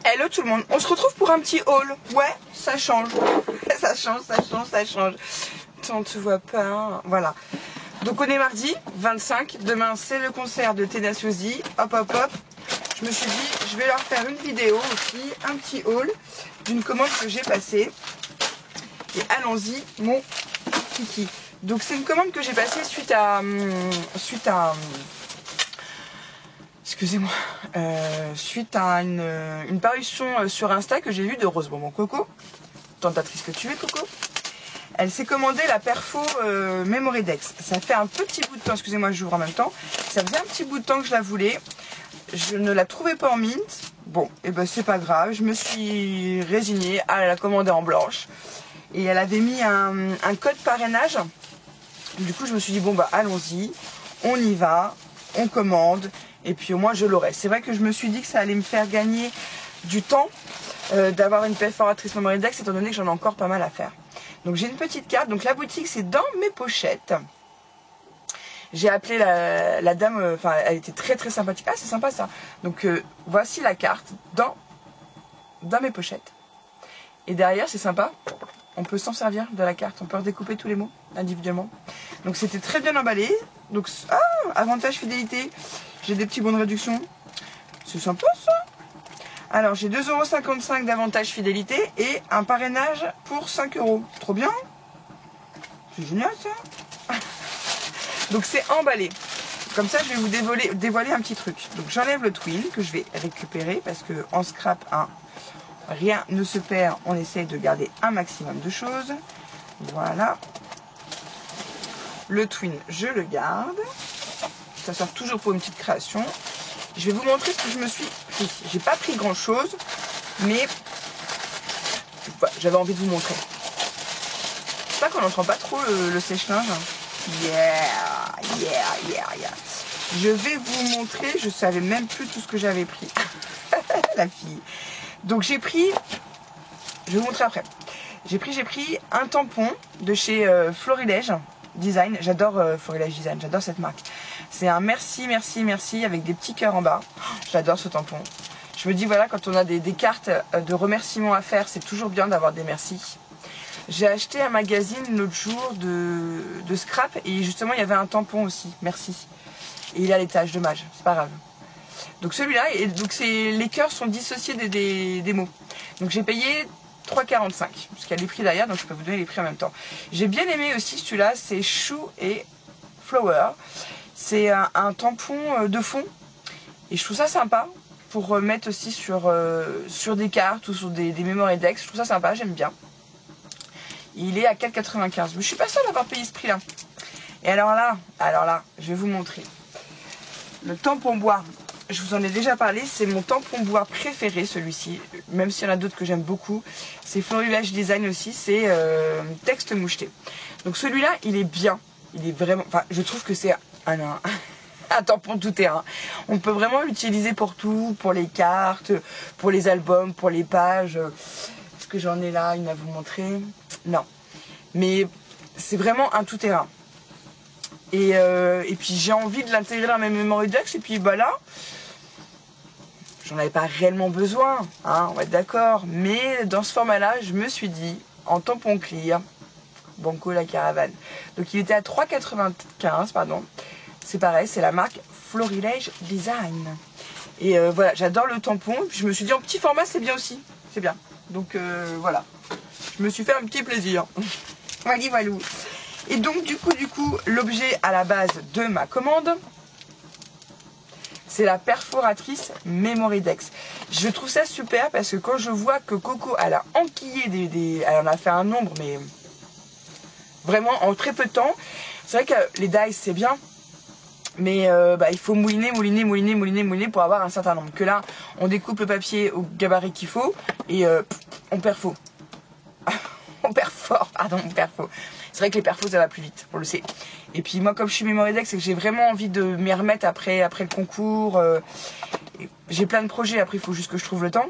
Hello tout le monde, on se retrouve pour un petit haul. Ouais, ça change. Ça change. On te voit pas, hein. Voilà. Donc on est mardi 25, demain c'est le concert de Tenaciosi. Hop. Je me suis dit, je vais leur faire une vidéo aussi, un petit haul d'une commande que j'ai passée. Et allons-y, mon kiki. Donc c'est une commande que j'ai passée suite à excusez-moi, suite à une parution sur Insta que j'ai vue de Rose Bonbon Coco, tentatrice que tu es Coco. Elle s'est commandé la perfo Memory Dex. Ça fait un petit bout de temps, excusez-moi j'ouvre en même temps, ça faisait un petit bout de temps que je la voulais. Je ne la trouvais pas en mint. Bon, et ben c'est pas grave, je me suis résignée à la commander en blanche. Et elle avait mis un code parrainage. Du coup je me suis dit bon bah allons-y, on y va, on commande. Et puis au moins je l'aurai. C'est vrai que je me suis dit que ça allait me faire gagner du temps d'avoir une perforatrice Memory Dex étant donné que j'en ai encore pas mal à faire. Donc j'ai une petite carte. Donc la boutique c'est dans mes pochettes. J'ai appelé la dame, enfin elle était très sympathique. Ah c'est sympa ça. Donc voici la carte dans mes pochettes. Et derrière c'est sympa. On peut s'en servir de la carte. On peut redécouper tous les mots individuellement. Donc c'était très bien emballé. Donc avantage fidélité. J'ai des petits bons de réduction. C'est sympa ça. Alors j'ai 2,55 € d'avantage fidélité et un parrainage pour 5 €. Trop bien. C'est génial ça. Donc c'est emballé. Comme ça je vais vous dévoiler un petit truc. Donc j'enlève le twin que je vais récupérer parce que en scrap rien ne se perd. On essaye de garder un maximum de choses. Voilà. Le twin je le garde. Ça sert toujours pour une petite création. Je vais vous montrer ce que je me suis pris. J'ai pas pris grand chose, mais j'avais envie de vous montrer. J'espère qu'on n'entend pas trop le sèche-linge. Yeah. Je vais vous montrer, je savais même plus tout ce que j'avais pris. La fille. Donc j'ai pris, je vais vous montrer après. J'ai pris un tampon de chez Florilège Design. J'adore Florilège Design, j'adore cette marque. C'est un merci avec des petits cœurs en bas. J'adore ce tampon. Je me dis voilà, quand on a des cartes de remerciements à faire, c'est toujours bien d'avoir des merci. J'ai acheté un magazine l'autre jour de scrap et justement il y avait un tampon aussi, merci. Et il a les taches, dommage, c'est pas grave. Donc celui-là, les cœurs sont dissociés des mots. Donc j'ai payé 3,45 €, parce qu'il y a les prix derrière, donc je peux vous donner les prix en même temps. J'ai bien aimé aussi celui-là, c'est Chou et Flower. C'est un tampon de fond et je trouve ça sympa pour mettre aussi sur des cartes ou sur des Memory Dex. Je trouve ça sympa, j'aime bien. Il est à 4,95 €. Mais je suis pas sûre d'avoir payé ce prix-là. Et alors là, je vais vous montrer. Le tampon bois, je vous en ai déjà parlé, c'est mon tampon bois préféré celui-ci. Même s'il y en a d'autres que j'aime beaucoup. C'est Florilège Design aussi, c'est texte moucheté. Donc celui-là, il est bien. Il est vraiment, enfin, je trouve que c'est un tampon tout terrain. On peut vraiment l'utiliser pour tout, pour les cartes, pour les albums, pour les pages. Est-ce que j'en ai là une à vous montrer? Non. Mais c'est vraiment un tout terrain. Et puis j'ai envie de l'intégrer dans mes Memory Dex. Et puis bah là, j'en avais pas réellement besoin, hein, on va être d'accord. Mais dans ce format-là, je me suis dit, en tampon clear, Banco la caravane. Donc il était à 3,95 €, pardon. C'est pareil, c'est la marque Florilège Design. Et voilà, j'adore le tampon. Puis je me suis dit en petit format c'est bien aussi. C'est bien. Donc voilà. Je me suis fait un petit plaisir. Voilà. Et donc du coup, l'objet à la base de ma commande, c'est la perforatrice Memory Dex. Je trouve ça super parce que quand je vois que Coco, elle a enquillé elle en a fait un nombre, mais vraiment en très peu de temps. C'est vrai que les dies c'est bien, mais il faut mouliner pour avoir un certain nombre. Que là, on découpe le papier au gabarit qu'il faut et on perfo. On perfore, pardon, on perfo. C'est vrai que les perfos ça va plus vite, on le sait. Et puis moi comme je suis Memory Dex, c'est que j'ai vraiment envie de m'y remettre après le concours. J'ai plein de projets, après il faut juste que je trouve le temps.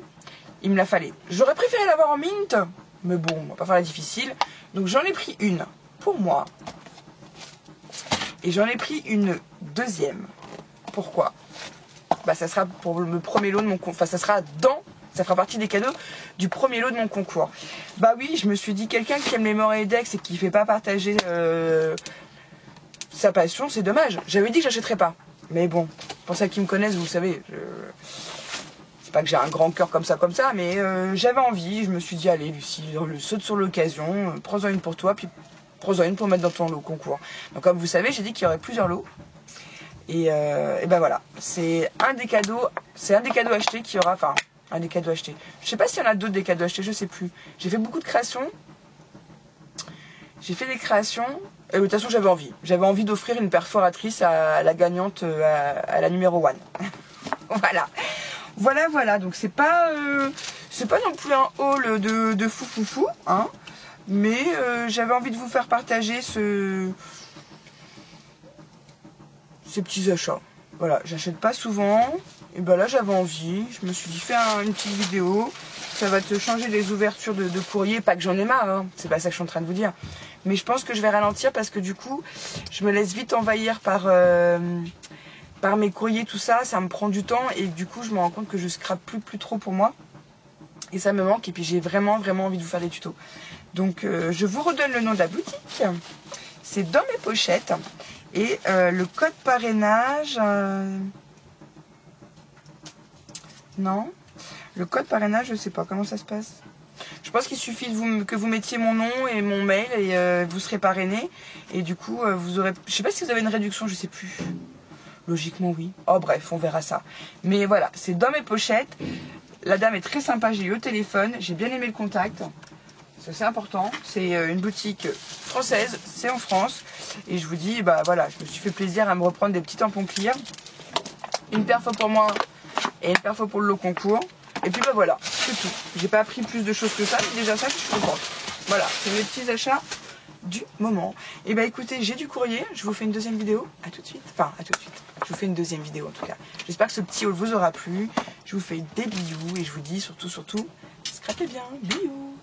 Il me la fallait. J'aurais préféré l'avoir en mint, mais bon, on va pas faire la difficile. Donc j'en ai pris une pour moi. Et j'en ai pris une deuxième. Pourquoi? Bah ça sera pour le premier lot de mon compte. Enfin ça sera dans Ça fera partie des cadeaux du premier lot de mon concours. Bah oui, je me suis dit, quelqu'un qui aime les Morédex et qui ne fait pas partager sa passion, c'est dommage. J'avais dit que j'achèterais pas. Mais bon, pour ceux qui me connaissent, vous savez, c'est pas que j'ai un grand cœur comme ça, mais j'avais envie. Je me suis dit, allez Lucie, saute sur l'occasion, prends-en une pour toi, puis prends-en une pour mettre dans ton lot concours. Donc comme vous savez, j'ai dit qu'il y aurait plusieurs lots. Et ben voilà, c'est un des cadeaux achetés qui aura, enfin, un des cadeaux achetés. Je sais pas s'il y en a d'autres des cadeaux achetés, je sais plus. J'ai fait beaucoup de créations. J'ai fait des créations. Et de toute façon, j'avais envie. J'avais envie d'offrir une perforatrice à la gagnante, à la numéro 1. Voilà. Donc c'est pas non plus un haul de fou, hein. Mais j'avais envie de vous faire partager ces petits achats. Voilà, j'achète pas souvent. Et ben là, j'avais envie. Je me suis dit, fais une petite vidéo. Ça va te changer les ouvertures de courrier. Pas que j'en ai marre, hein. C'est pas ça que je suis en train de vous dire. Mais je pense que je vais ralentir parce que du coup, je me laisse vite envahir par mes courriers, tout ça. Ça me prend du temps et du coup, je me rends compte que je scrape plus trop pour moi. Et ça me manque. Et puis, j'ai vraiment envie de vous faire des tutos. Donc, je vous redonne le nom de la boutique. C'est dans mes pochettes. Et le code parrainage... Non. Le code parrainage, je sais pas comment ça se passe. Je pense qu'il suffit que vous mettiez mon nom et mon mail et vous serez parrainé. Et du coup, vous aurez... Je sais pas si vous avez une réduction, je sais plus. Logiquement, oui. Oh, bref, on verra ça. Mais voilà, c'est dans mes pochettes. La dame est très sympa, j'ai eu au téléphone. J'ai bien aimé le contact. C'est important. C'est une boutique française, c'est en France. Et je vous dis, bah voilà, je me suis fait plaisir à me reprendre des petits tampons clear. Une perfo pour moi et une perfo pour le lot concours. Et puis bah voilà, c'est tout. J'ai pas appris plus de choses que ça, mais déjà ça, je suis contente. Voilà, c'est mes petits achats du moment. Et bah écoutez, j'ai du courrier, je vous fais une deuxième vidéo. À tout de suite. Enfin, à tout de suite. Je vous fais une deuxième vidéo en tout cas. J'espère que ce petit haul vous aura plu. Je vous fais des bisous et je vous dis surtout, scrapez bien. Bisous.